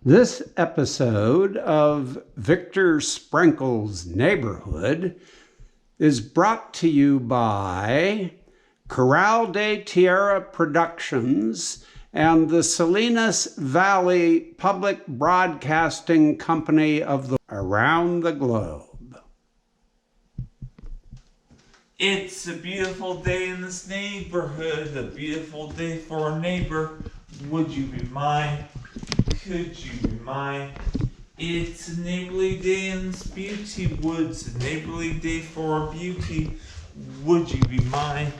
This episode of Victor Sprinkle's Neighborhood is brought to you by Corral de Tierra Productions and the Salinas Valley Public Broadcasting Company of around the globe. It's a beautiful day in this neighborhood, a beautiful day for a neighbor. Would you be mine? Could you be mine? It's a neighborly day in this beauty woods, a neighborly day for our beauty. Would you be mine?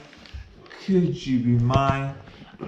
Could you be mine?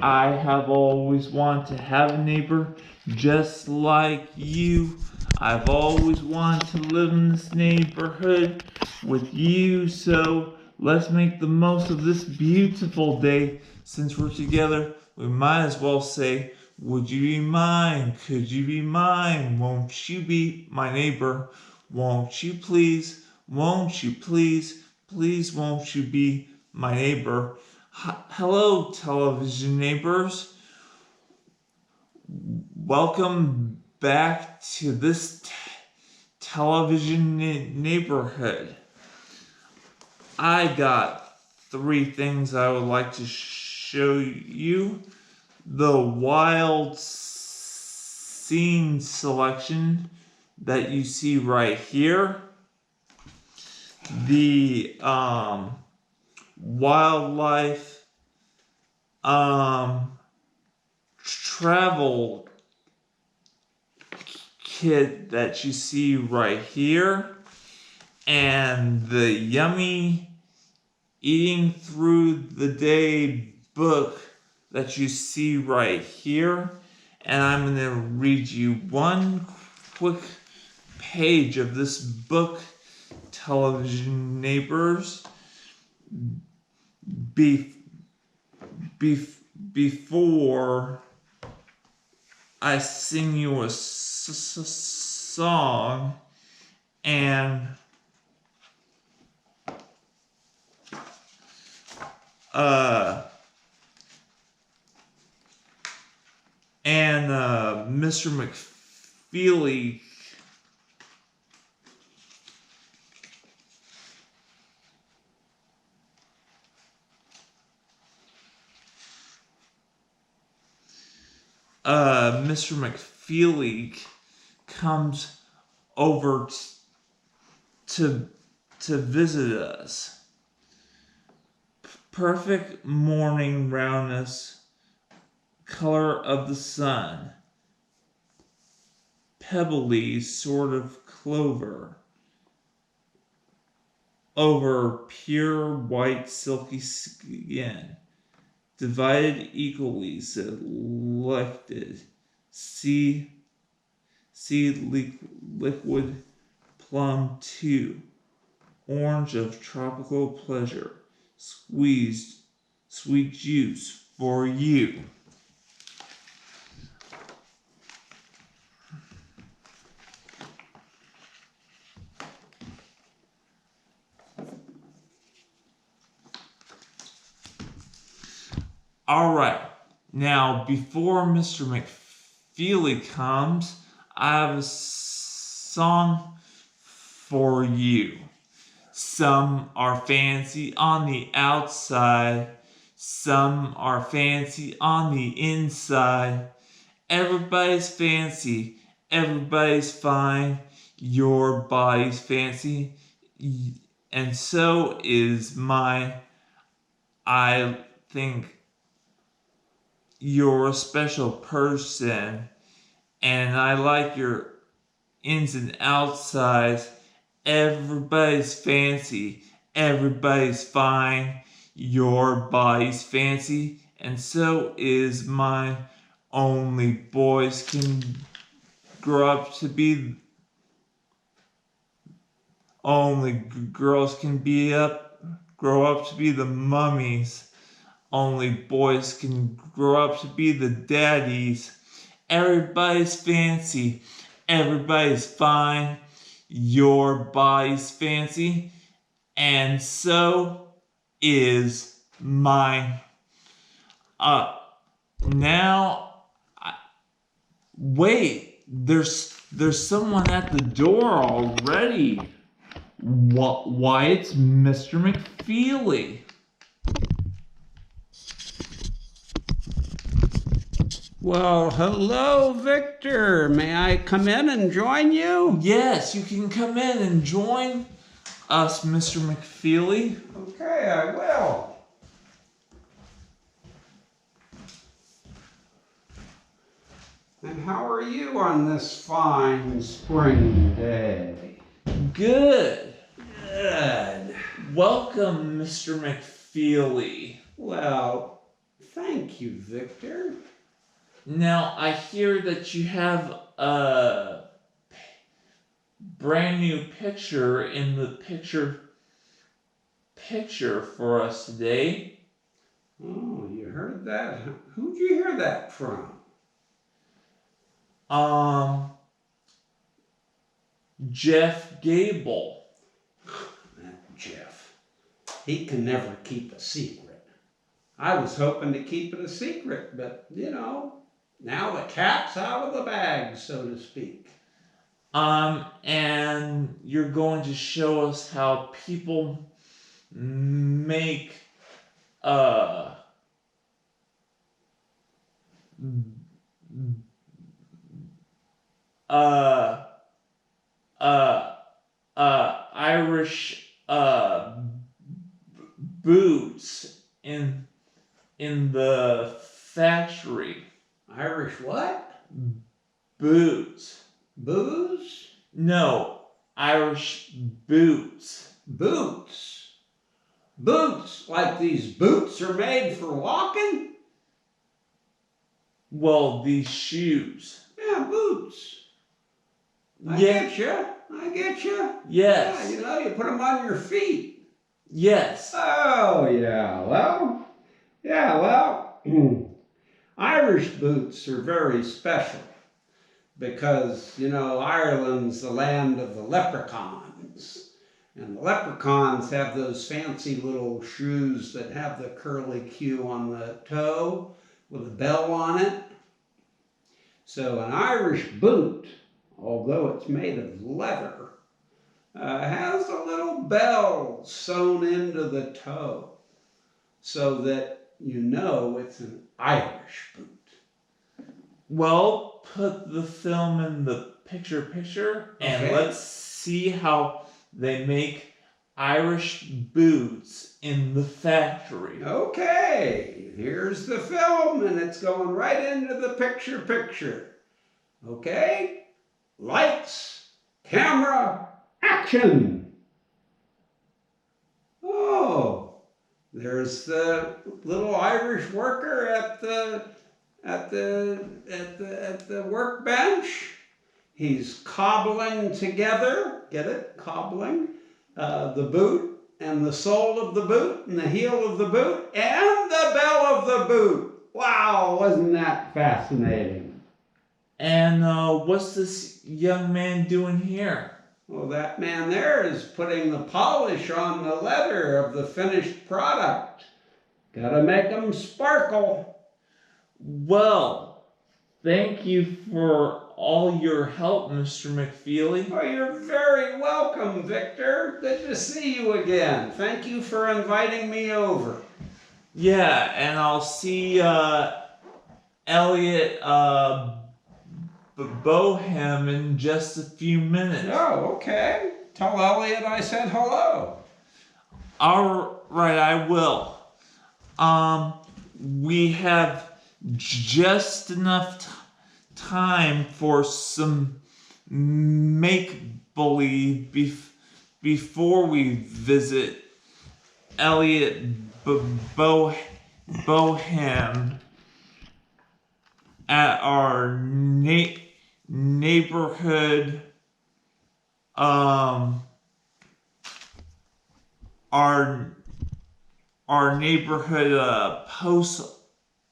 I have always wanted to have a neighbor just like you. I've always wanted to live in this neighborhood with you, so let's make the most of this beautiful day. Since we're together, we might as well say, would you be mine? Could you be mine? Won't you be my neighbor? Won't you please? Won't you please? Please won't you be my neighbor? Hello, television neighbors. Welcome back to this television neighborhood. I got 3 things I would like to show you. The wild scene selection that you see right here. The wildlife travel kit that you see right here, and the yummy eating through the day book that you see right here. And I'm going to read you one quick page of this book, television neighbors, before I sing you a song. And Mr. McFeely Mr. McFeely comes over to visit us. Perfect morning roundness, color of the sun, pebbly sort of clover, over pure white silky skin, divided equally, selected, see liquid plum 2, orange of tropical pleasure, squeezed sweet juice for you. All right, now before Mr. McFeely comes, I have a song for you. Some are fancy on the outside, some are fancy on the inside. Everybody's fancy, everybody's fine. Your body's fancy, and so is mine. I think you're a special person, and I like your ins and outsides. Everybody's fancy, everybody's fine. Your body's fancy, and so is mine. Only boys can grow up to be. Only girls can grow up to be the mummies. Only boys can grow up to be the daddies. Everybody's fancy, everybody's fine. Your body's fancy, and so is mine. Now, wait, There's someone at the door already. Why, it's Mr. McFeely. Well, hello, Victor. May I come in and join you? Yes, you can come in and join us, Mr. McFeely. Okay, I will. And how are you on this fine spring day? Good. Good. Welcome, Mr. McFeely. Well, thank you, Victor. Now, I hear that you have a brand new picture in the picture for us today. Oh, you heard that? Who'd you hear that from? Jeff Gable. That Jeff. He can never keep a secret. I was hoping to keep it a secret, but, now the cat's out of the bag, so to speak. And you're going to show us how people make Irish boots in the factory. Irish what? Boots. Booze? No, Irish boots. Boots. Boots? Like these boots are made for walking? Well, these shoes. Yeah, boots. I Yeah. get you. Yes. Yeah, you put them on your feet. Yes. Oh, yeah. Well, Irish boots are very special because, Ireland's the land of the leprechauns. And the leprechauns have those fancy little shoes that have the curly Q on the toe with a bell on it. So an Irish boot, although it's made of leather, has a little bell sewn into the toe so that it's an Irish boot. Well, put the film in the picture, and Okay. let's see how they make Irish boots in the factory. Okay, here's the film, and it's going right into the picture. Okay, lights, camera, action. Oh, there's the little Irish worker at the workbench. He's cobbling together. Get it? Cobbling. The boot and the sole of the boot and the heel of the boot and the bell of the boot. Wow, wasn't that fascinating? And what's this young man doing here? Well, that man there is putting the polish on the leather of the finished product. Gotta make them sparkle. Well, thank you for all your help, Mr. McFeely. Oh, you're very welcome, Victor. Good to see you again. Thank you for inviting me over. Yeah, and I'll see Elliot Bohem in just a few minutes. Oh, okay. Tell Elliot I said hello. All right, I will. We have just enough time for some make-believe before we visit Elliot Bohem at our neighborhood our neighborhood post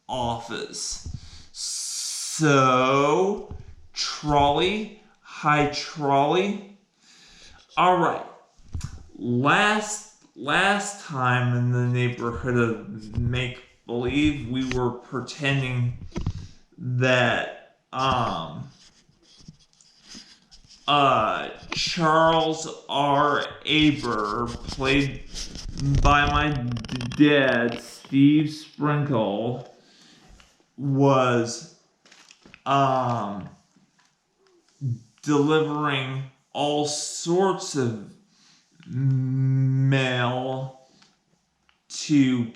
office. So, trolley, hi trolley. All right. Last time in the neighborhood of make believe, we were pretending that Charles R. Aber, played by my dad, Steve Sprinkle, was delivering all sorts of mail to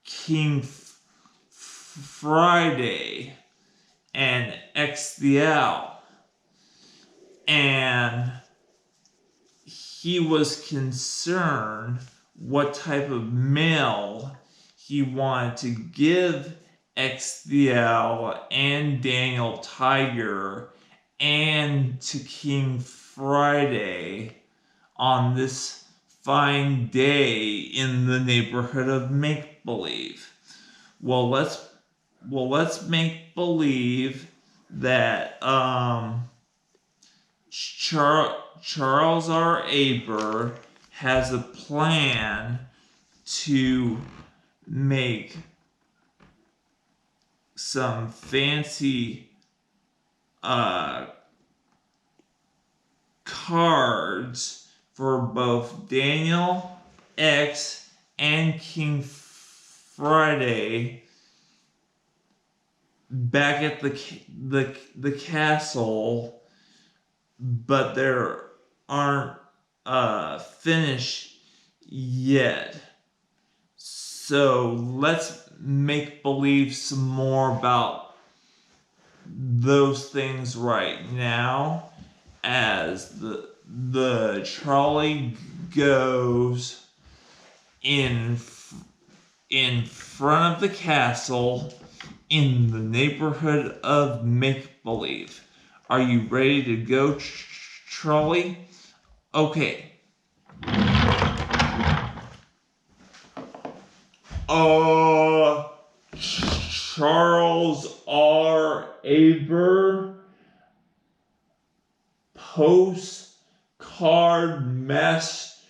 King Friday and XDL, and he was concerned what type of mail he wanted to give XDL and Daniel Tiger and to King Friday on this fine day in the neighborhood of make believe. Well, let's make believe that Charles R. Aber has a plan to make some fancy cards for both Daniel X and King Friday back at the castle, but they aren't finished yet. So let's make believe some more about those things right now as the trolley goes in front of the castle in the neighborhood of make believe. Are you ready to go, trolley? Okay. Charles R. Aber, postcard master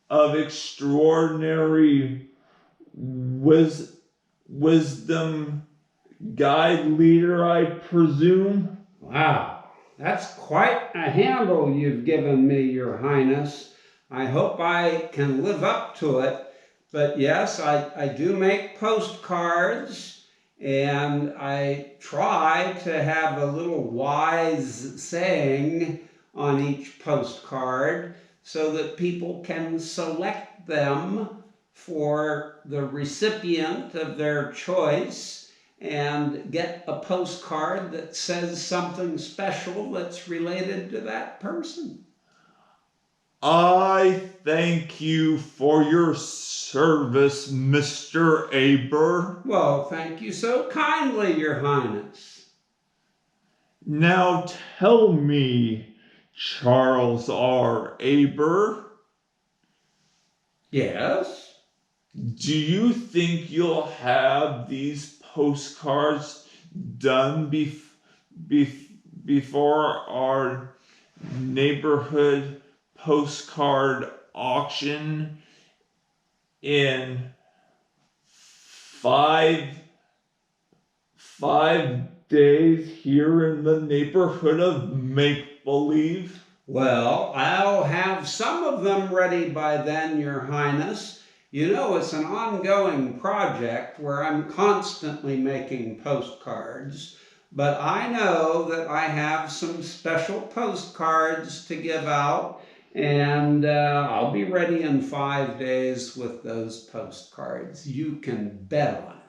of extraordinary wisdom, guide leader, I presume. Wow, that's quite a handle you've given me, Your Highness. I hope I can live up to it. But yes, I do make postcards, and I try to have a little wise saying on each postcard so that people can select them for the recipient of their choice and get a postcard that says something special that's related to that person. I thank you for your service, Mr. Aber. Well, thank you so kindly, Your Highness. Now tell me, Charles R. Aber, Yes? do you think you'll have these postcards done before our neighborhood postcard auction in five days here in the neighborhood of make believe? Well, I'll have some of them ready by then, Your Highness. You know, it's an ongoing project where I'm constantly making postcards, but I know that I have some special postcards to give out, and I'll be ready in 5 days with those postcards. You can bet on it.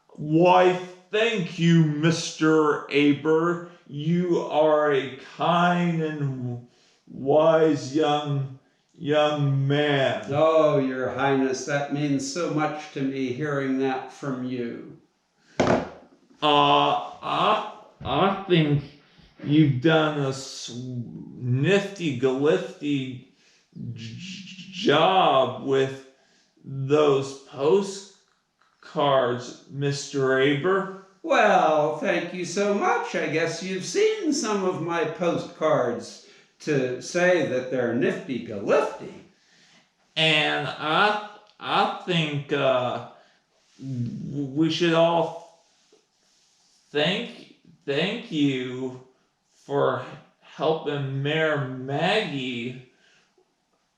Why, thank you, Mr. Aber. You are a kind and wise young man. Oh, Your Highness, that means so much to me hearing that from you. I think you've done a nifty job with those postcards, Mr. Aber. Well, thank you so much. I guess you've seen some of my postcards to say that they're nifty-galifty. And I think we should all thank you for helping Mayor Maggie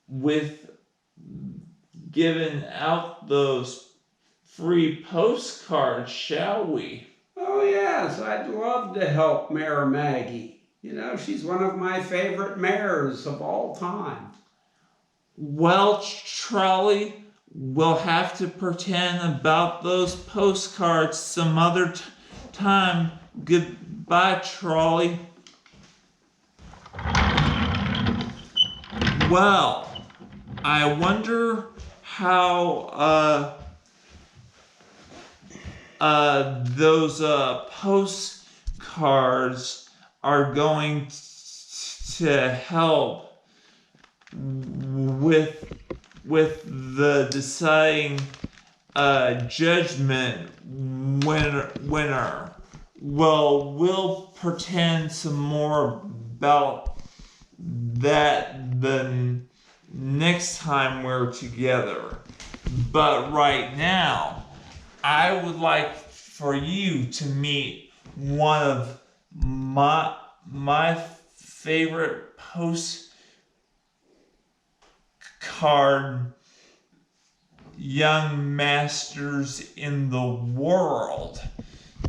with giving out those free postcards, shall we? Oh, yes, I'd love to help Mayor Maggie. You know, she's one of my favorite mayors of all time. Well, Trolley, we'll have to pretend about those postcards some other time. Goodbye, Trolley. Well, I wonder how those postcards are going to help with the deciding judgment winner. Well, we'll pretend some more about that the next time we're together. But right now, I would like for you to meet one of my favorite postcard young masters in the world.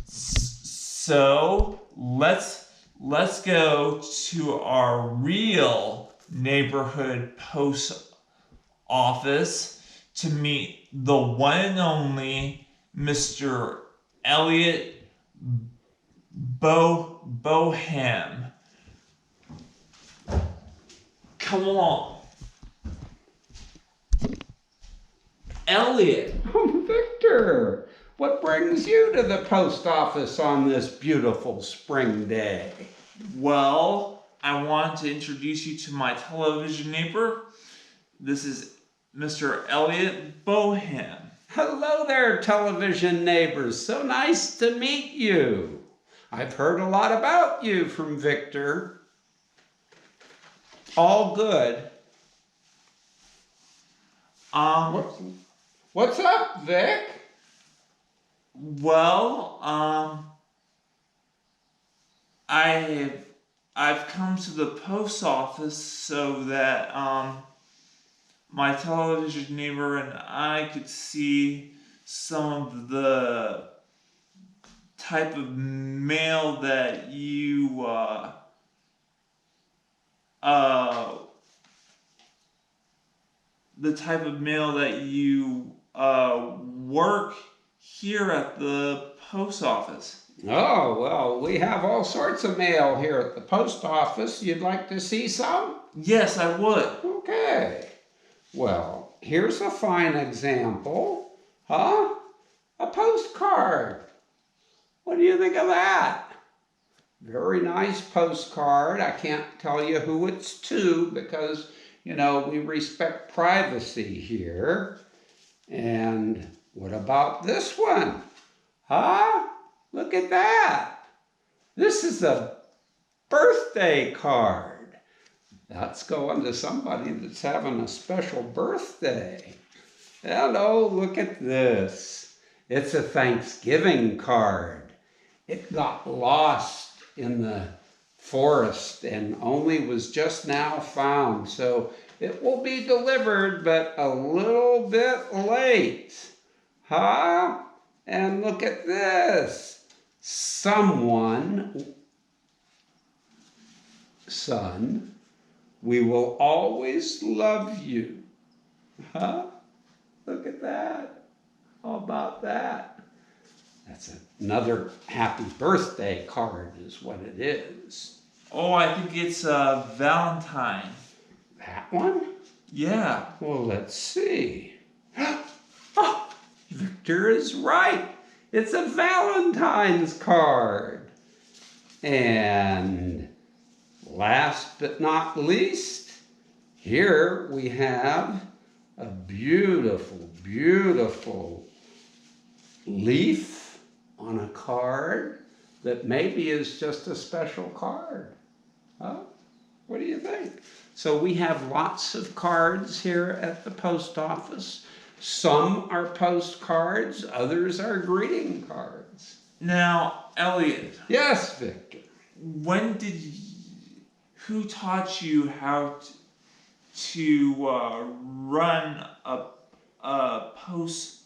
So let's go to our real neighborhood post office to meet the one and only Mr. Elliot Bohem. Come along. Elliot. Oh, Victor, what brings you to the post office on this beautiful spring day? Well, I want to introduce you to my television neighbor. This is Mr. Elliot Bohem. Hello there, television neighbors. So nice to meet you. I've heard a lot about you from Victor. All good. What's up, Vic? Well, I've come to the post office so that my television neighbor and I could see some of the type of mail that you work here at the post office. Oh, well, we have all sorts of mail here at the post office. You'd like to see some? Yes, I would. Okay. Well, here's a fine example. Huh? A postcard. What do you think of that? Very nice postcard. I can't tell you who it's to because, you know, we respect privacy here. And what about this one? Huh? Look at that. This is a birthday card. That's going to somebody that's having a special birthday. Hello, look at this. It's a Thanksgiving card. It got lost in the forest and only was just now found. So it will be delivered, but a little bit late. Huh? And look at this. Someone, son, we will always love you. Huh? Look at that. How about that? That's another happy birthday card is what it is. Oh, I think it's Valentine. That one? Yeah. Well, let's see. Oh, Victor is right. It's a Valentine's card. And last but not least, here we have a beautiful, beautiful leaf on a card that maybe is just a special card. Huh? What do you think? So we have lots of cards here at the post office. Some are postcards, others are greeting cards. Now, Elliot, Yes, Victor. when did you, who taught you how to run a post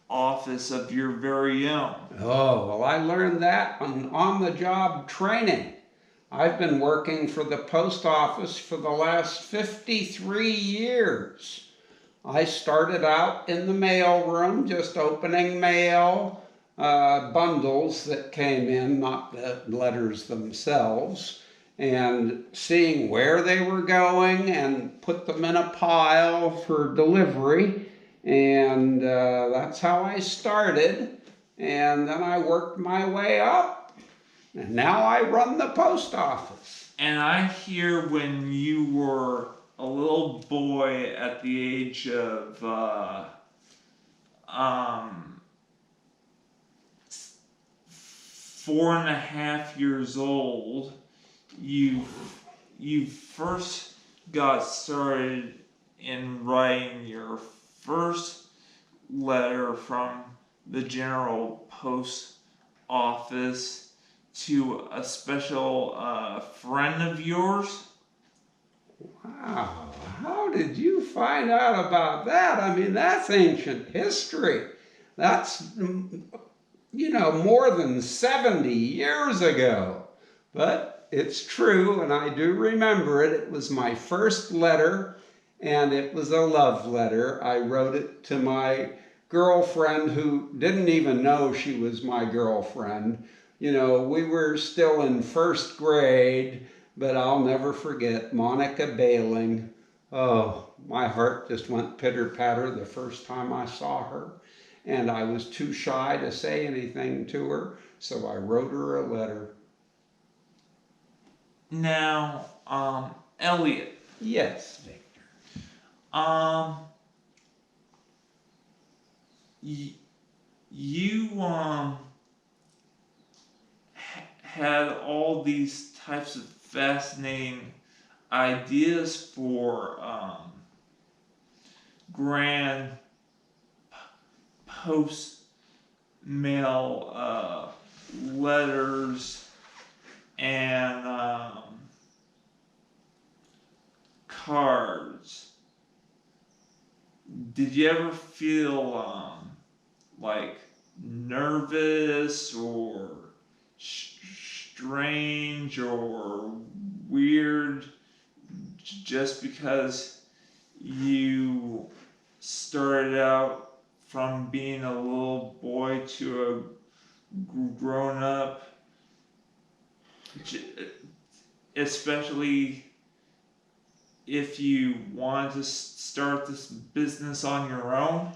office of your very own? Oh, well, I learned that on-the-job training. I've been working for the post office for the last 53 years. I started out in the mail room, just opening mail, bundles that came in, not the letters themselves, and seeing where they were going and put them in a pile for delivery. And that's how I started. And then I worked my way up. And now I run the post office. And I hear when you were a little boy at the age of 4.5 years old, you first got started in writing your first letter from the General Post Office to a special friend of yours. Wow, how did you find out about that? I mean, that's ancient history. That's, more than 70 years ago. But it's true, and I do remember it. It was my first letter, and it was a love letter. I wrote it to my girlfriend, who didn't even know she was my girlfriend. We were still in first grade, but I'll never forget Monica Bailing. Oh, my heart just went pitter-patter the first time I saw her. And I was too shy to say anything to her, so I wrote her a letter. Now, Elliot. Yes, Victor. You had all these types of fascinating ideas for grand post mail letters and cards. Did you ever feel like nervous or strange or weird just because you started out from being a little boy to a grown up, especially if you wanted to start this business on your own?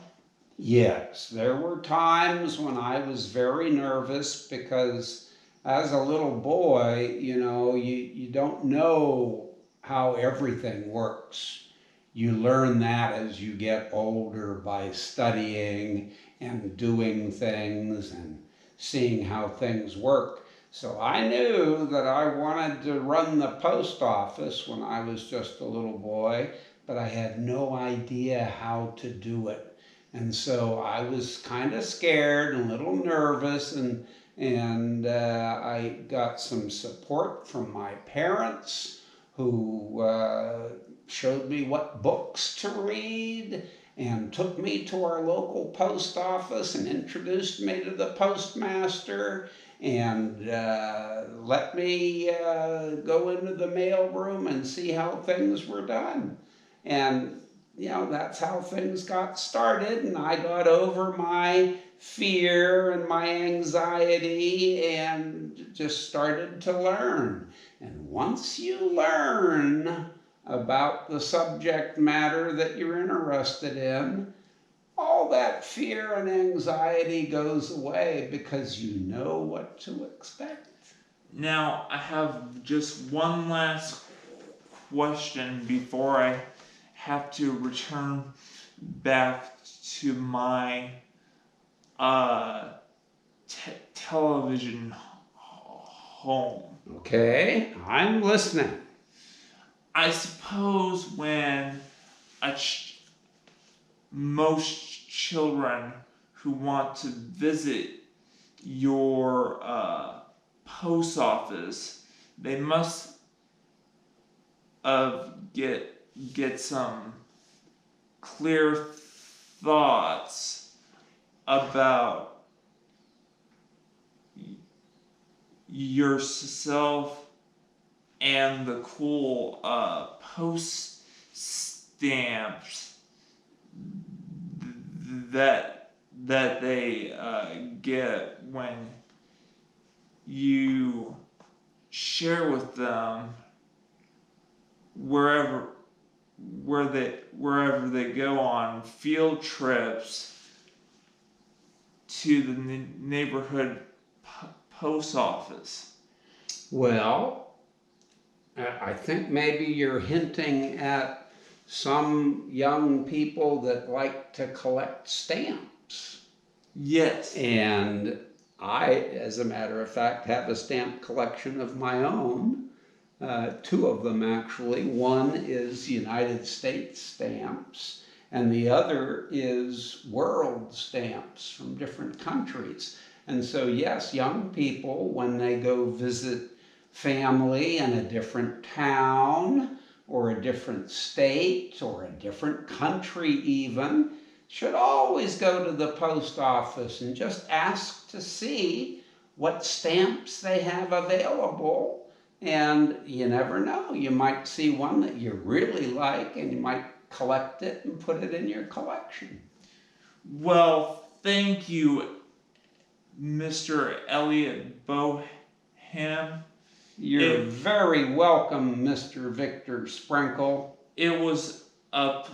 Yes, there were times when I was very nervous because as a little boy, you don't know how everything works. You learn that as you get older by studying and doing things and seeing how things work. So I knew that I wanted to run the post office when I was just a little boy, but I had no idea how to do it. And so I was kind of scared and a little nervous, and I got some support from my parents, who showed me what books to read and took me to our local post office and introduced me to the postmaster and let me go into the mail room and see how things were done. And that's how things got started, and I got over my fear and my anxiety and just started to learn. And once you learn about the subject matter that you're interested in, all that fear and anxiety goes away because you know what to expect. Now, I have just one last question before I have to return back to my television home. Okay, I'm listening. I suppose when most children who want to visit your post office, they must get some clear thoughts about yourself and the cool post stamps that they get when you share with them wherever they go on field trips to the neighborhood post office. Well, I think maybe you're hinting at some young people that like to collect stamps. Yes. And I, as a matter of fact, have a stamp collection of my own. Two of them actually. One is United States stamps, and the other is world stamps from different countries. And so, yes, young people, when they go visit family in a different town or a different state or a different country even, should always go to the post office and just ask to see what stamps they have available. And you never know, you might see one that you really like and you might collect it and put it in your collection. Well, thank you, Mr. Elliot Boham. You're very welcome, Mr. Victor Sprinkle. It was a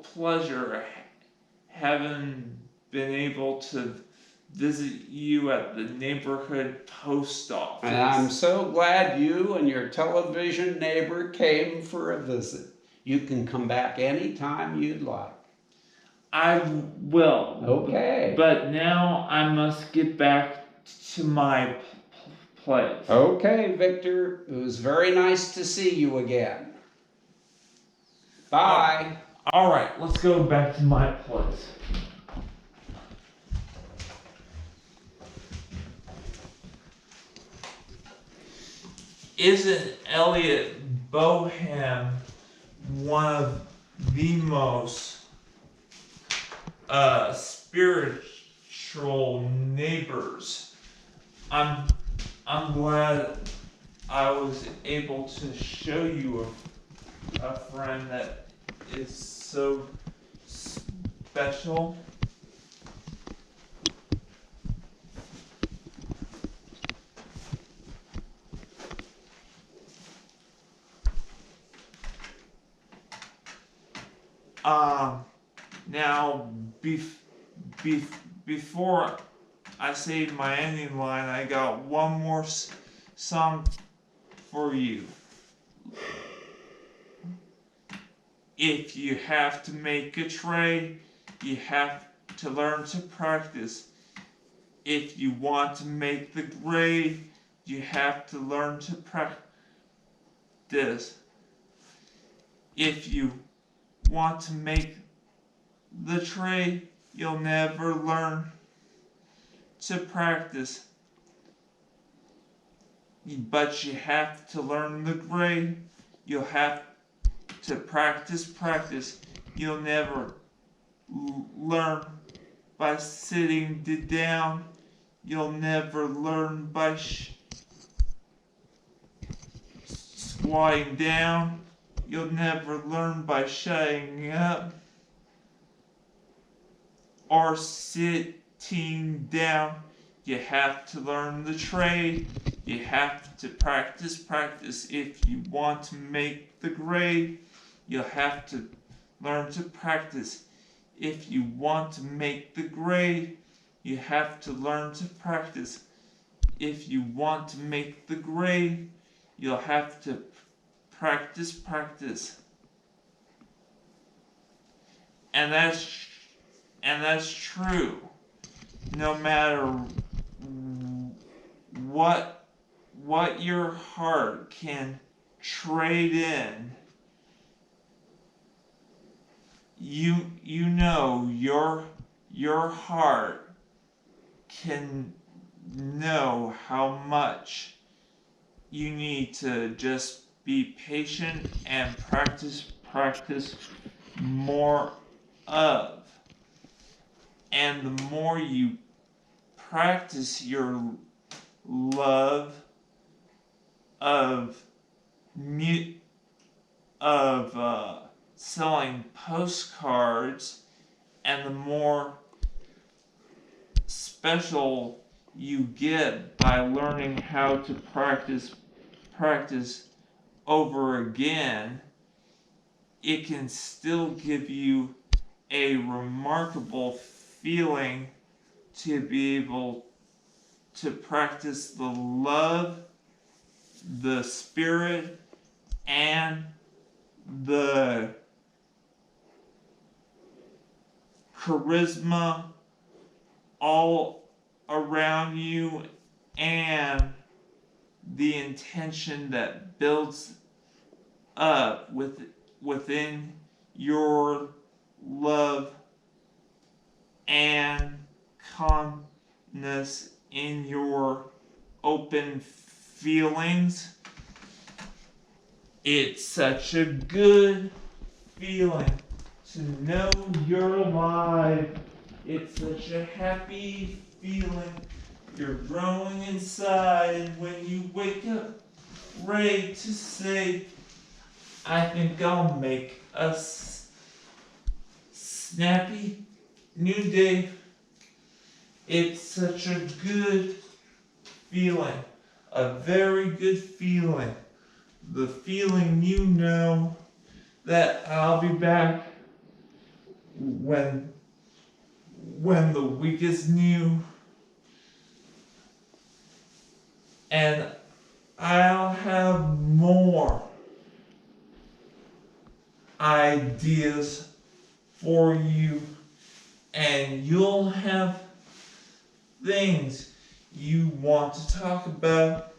pleasure having been able to visit you at the neighborhood post office. And I'm so glad you and your television neighbor came for a visit. You can come back anytime you'd like. I will. Okay. But now I must get back to my place. Okay, Victor. It was very nice to see you again. Bye. All right, let's go back to my place. Isn't Elliot Boham one of the most spiritual neighbors? I'm glad I was able to show you a friend that is so special. Now, before I say my ending line, I got one more song for you. If you have to make a trade, you have to learn to practice. If you want to make the grade, you have to learn to practice. If you want to make the trade, you'll never learn to practice. But you have to learn the grade. You'll have to practice. You'll never learn by sitting down. You'll never learn by squatting down. You'll never learn by shutting up or sitting down. You have to learn the trade. You have to practice. If you want to make the grade, you'll have to learn to practice. If you want to make the grade, you have to learn to practice. If you want to make the grade, you'll have to practice. And that's true. No matter what your heart can trade in, you know your heart can know how much you need to just be patient and practice more of. And the more you practice your love of mu- selling postcards, and the more special you get by learning how to practice over again, it can still give you a remarkable feeling to be able to practice the love, the spirit, and the charisma all around you, and the intention that builds up within your love and calmness in your open feelings. It's such a good feeling to know you're alive. It's such a happy feeling. You're growing inside, and when you wake up ready to say, I think I'll make a snappy new day. It's such a good feeling. A very good feeling. The feeling you know that I'll be back when the week is new, and I'll have more ideas for you, and you'll have things you want to talk about.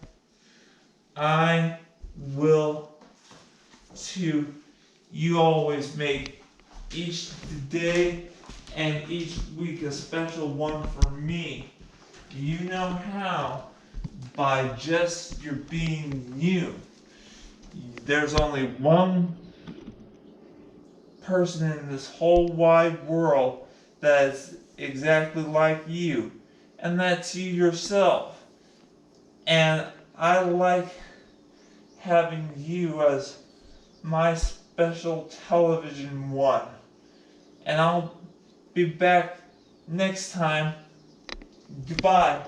I will too. You always make each day and each week a special one for me. You know how? By just your being you. There's only one person in this whole wide world that's exactly like you, and that's you yourself. And I like having you as my special television one. And I'll be back next time. Goodbye.